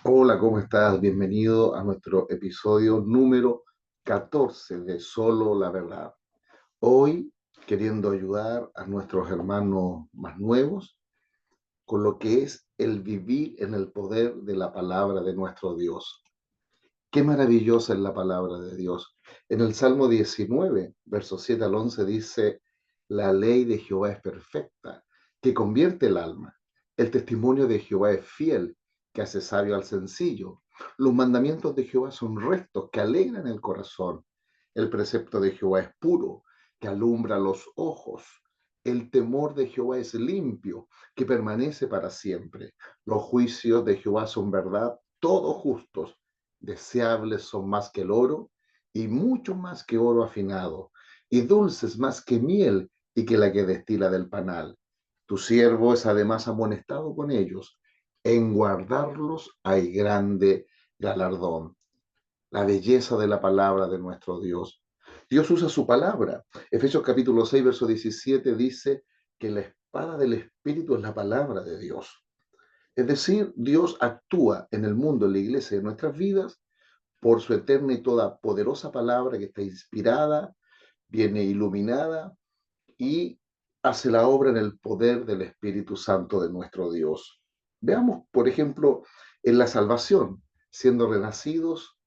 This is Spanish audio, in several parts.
Hola, ¿cómo estás? Bienvenido a nuestro episodio número 14 de Solo la Verdad. Hoy queriendo ayudar a nuestros hermanos más nuevos con lo que es el vivir en el poder de la palabra de nuestro Dios. Qué maravillosa es la palabra de Dios. En el Salmo 19, versos 7 al 11 dice, la ley de Jehová es perfecta, que convierte el alma. El testimonio de Jehová es fiel, que hace sabio al sencillo. Los mandamientos de Jehová son rectos, que alegran el corazón. El precepto de Jehová es puro, que alumbra los ojos. El temor de Jehová es limpio, que permanece para siempre. Los juicios de Jehová son verdad, todos justos. Deseables son más que el oro y mucho más que oro afinado, y dulces más que miel y que la que destila del panal. Tu siervo es además amonestado con ellos. En guardarlos hay grande galardón. La belleza de la palabra de nuestro Dios. Dios usa su palabra. Efesios capítulo 6, verso 17 dice que la espada del Espíritu es la palabra de Dios. Es decir, Dios actúa en el mundo, en la iglesia, en nuestras vidas, por su eterna y toda poderosa palabra que está inspirada, viene iluminada y hace la obra en el poder del Espíritu Santo de nuestro Dios. Veamos, por ejemplo, en la salvación, siendo renacidos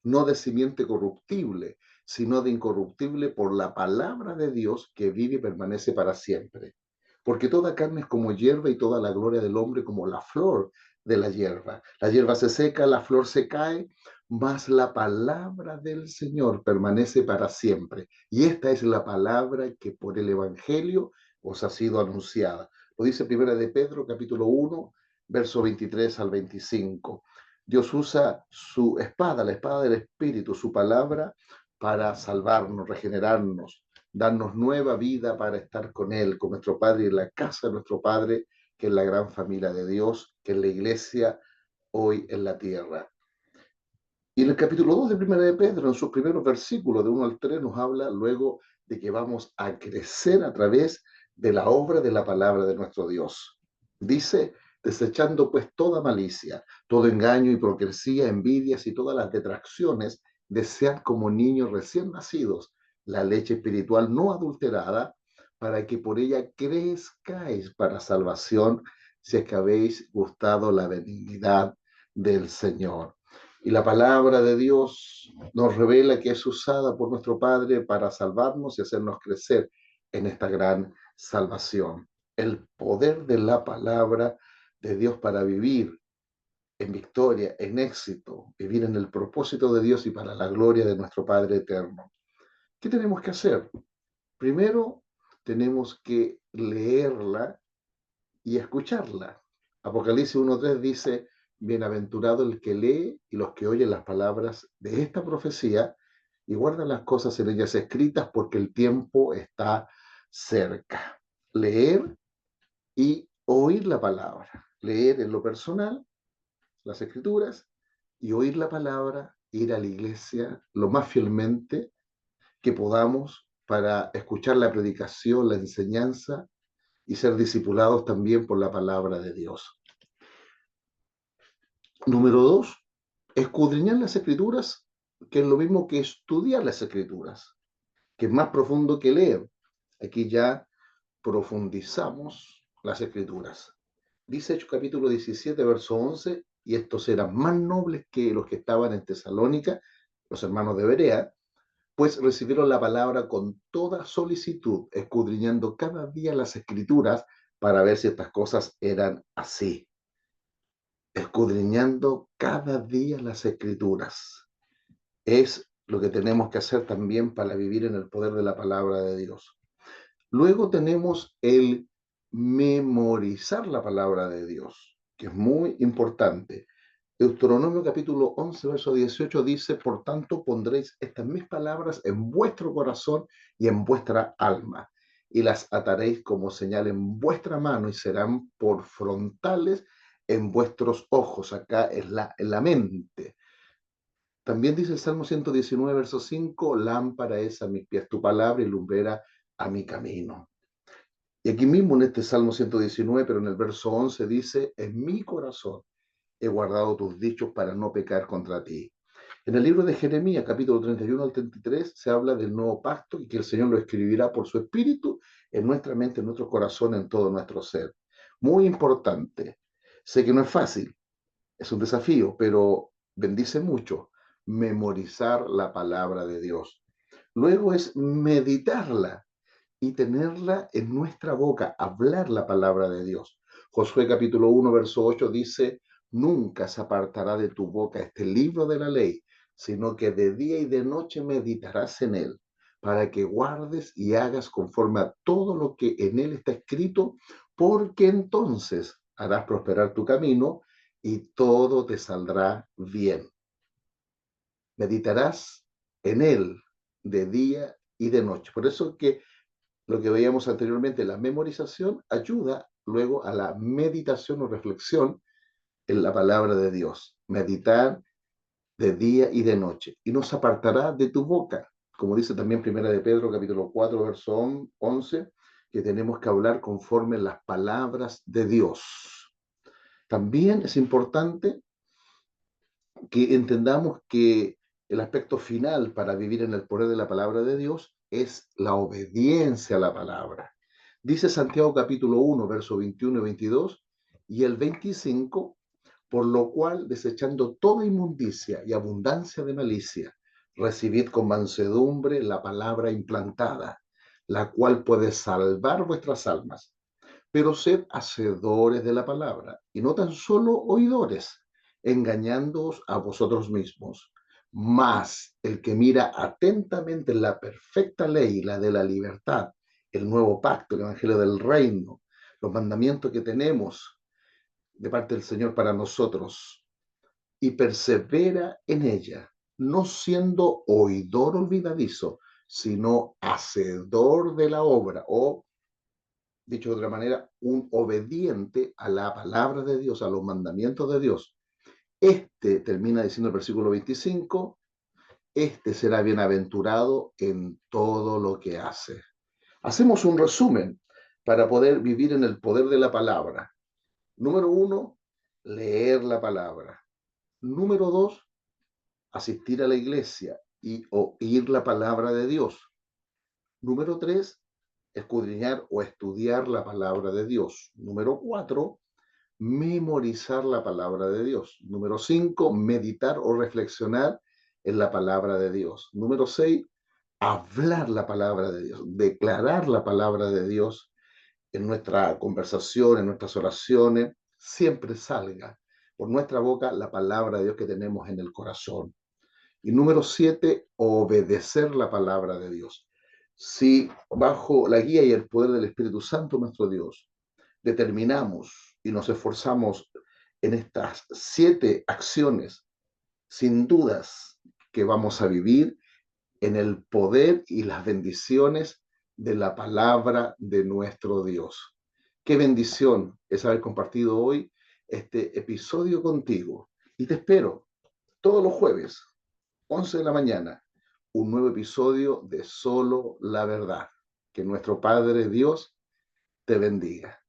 no de simiente corruptible, sino de incorruptible por la palabra de Dios que vive y permanece para siempre. Porque toda carne es como hierba y toda la gloria del hombre como la flor de la hierba. La hierba se seca, la flor se cae, mas la palabra del Señor permanece para siempre. Y esta es la palabra que por el Evangelio os ha sido anunciada. Lo dice Primera de Pedro, capítulo 1, verso 23 al 25. Dios usa su espada, la espada del Espíritu, su palabra, para salvarnos, regenerarnos, darnos nueva vida para estar con Él, con nuestro Padre y en la casa de nuestro Padre, que es la gran familia de Dios, que es la iglesia hoy en la tierra. Y en el capítulo 2 de Primera de Pedro, en sus primeros versículos, de 1 al 3, nos habla luego de que vamos a crecer a través de la obra de la palabra de nuestro Dios. Dice, desechando pues toda malicia, todo engaño, hipocresía, envidias y todas las detracciones, desead como niños recién nacidos la leche espiritual no adulterada, para que por ella crezcáis para salvación, si es que habéis gustado la benignidad del Señor. Y la palabra de Dios nos revela que es usada por nuestro Padre para salvarnos y hacernos crecer en esta gran salvación. El poder de la palabra de Dios para vivir en victoria, en éxito, vivir en el propósito de Dios y para la gloria de nuestro Padre eterno. ¿Qué tenemos que hacer? Primero, tenemos que leerla y escucharla. Apocalipsis 1.3 dice, bienaventurado el que lee y los que oyen las palabras de esta profecía y guardan las cosas en ellas escritas porque el tiempo está cerca. Leer y oír la palabra. Leer en lo personal, las escrituras, y oír la palabra, ir a la iglesia lo más fielmente que podamos para escuchar la predicación, la enseñanza y ser discipulados también por la palabra de Dios. Número dos, escudriñar las escrituras, que es lo mismo que estudiar las escrituras, que es más profundo que leer. Aquí ya profundizamos las escrituras. Dice Hechos capítulo 17, verso 11, y estos eran más nobles que los que estaban en Tesalónica, los hermanos de Berea, pues recibieron la palabra con toda solicitud, escudriñando cada día las escrituras para ver si estas cosas eran así. Escudriñando cada día las escrituras. Es lo que tenemos que hacer también para vivir en el poder de la palabra de Dios. Luego tenemos el memorizar la palabra de Dios, que es muy importante. Deuteronomio capítulo 11, verso 18 dice, por tanto pondréis estas mis palabras en vuestro corazón y en vuestra alma, y las ataréis como señal en vuestra mano y serán por frontales en vuestros ojos, acá en la mente. También dice el Salmo 119, verso 5, lámpara es a mis pies tu palabra y lumbrera a mi camino. Y aquí mismo en este Salmo 119, pero en el verso 11 dice, en mi corazón he guardado tus dichos para no pecar contra ti. En el libro de Jeremías, capítulo 31 al 33, se habla del nuevo pacto y que el Señor lo escribirá por su espíritu en nuestra mente, en nuestro corazón, en todo nuestro ser. Muy importante. Sé que no es fácil, es un desafío, pero bendice mucho memorizar la palabra de Dios. Luego es meditarla y tenerla en nuestra boca, hablar la palabra de Dios. Josué capítulo 1, verso 8 dice, nunca se apartará de tu boca este libro de la ley, sino que de día y de noche meditarás en él, para que guardes y hagas conforme a todo lo que en él está escrito, porque entonces harás prosperar tu camino y todo te saldrá bien. Meditarás en él de día y de noche. Por eso que lo que veíamos anteriormente, la memorización ayuda luego a la meditación o reflexión en la palabra de Dios. Meditar de día y de noche. Y no se apartará de tu boca. Como dice también Primera de Pedro, capítulo 4 verso 11, que tenemos que hablar conforme las palabras de Dios. También es importante que entendamos que el aspecto final para vivir en el poder de la palabra de Dios es la obediencia a la palabra. Dice Santiago capítulo 1, verso 21 y 22, y el 25, por lo cual, desechando toda inmundicia y abundancia de malicia, recibid con mansedumbre la palabra implantada, la cual puede salvar vuestras almas. Pero sed hacedores de la palabra, y no tan solo oidores, engañándoos a vosotros mismos. Mas el que mira atentamente la perfecta ley, la de la libertad, el nuevo pacto, el evangelio del reino, los mandamientos que tenemos de parte del Señor para nosotros, y persevera en ella, no siendo oidor olvidadizo, sino hacedor de la obra, o dicho de otra manera, un obediente a la palabra de Dios, a los mandamientos de Dios. Este, termina diciendo el versículo 25, este será bienaventurado en todo lo que hace. Hacemos un resumen para poder vivir en el poder de la palabra. Número 1, leer la palabra. Número 2, asistir a la iglesia y oír la palabra de Dios. Número 3, escudriñar o estudiar la palabra de Dios. Número 4, memorizar la palabra de Dios. Número 5, meditar o reflexionar en la palabra de Dios. Número 6, hablar la palabra de Dios, declarar la palabra de Dios en nuestra conversación, en nuestras oraciones, siempre salga por nuestra boca la palabra de Dios que tenemos en el corazón. Y número 7, obedecer la palabra de Dios. Si bajo la guía y el poder del Espíritu Santo, nuestro Dios, determinamos y nos esforzamos en estas 7 acciones, sin dudas que vamos a vivir en el poder y las bendiciones de la palabra de nuestro Dios. Qué bendición es haber compartido hoy este episodio contigo. Y te espero todos los jueves, 11 de la mañana, un nuevo episodio de Solo la Verdad. Que nuestro Padre Dios te bendiga.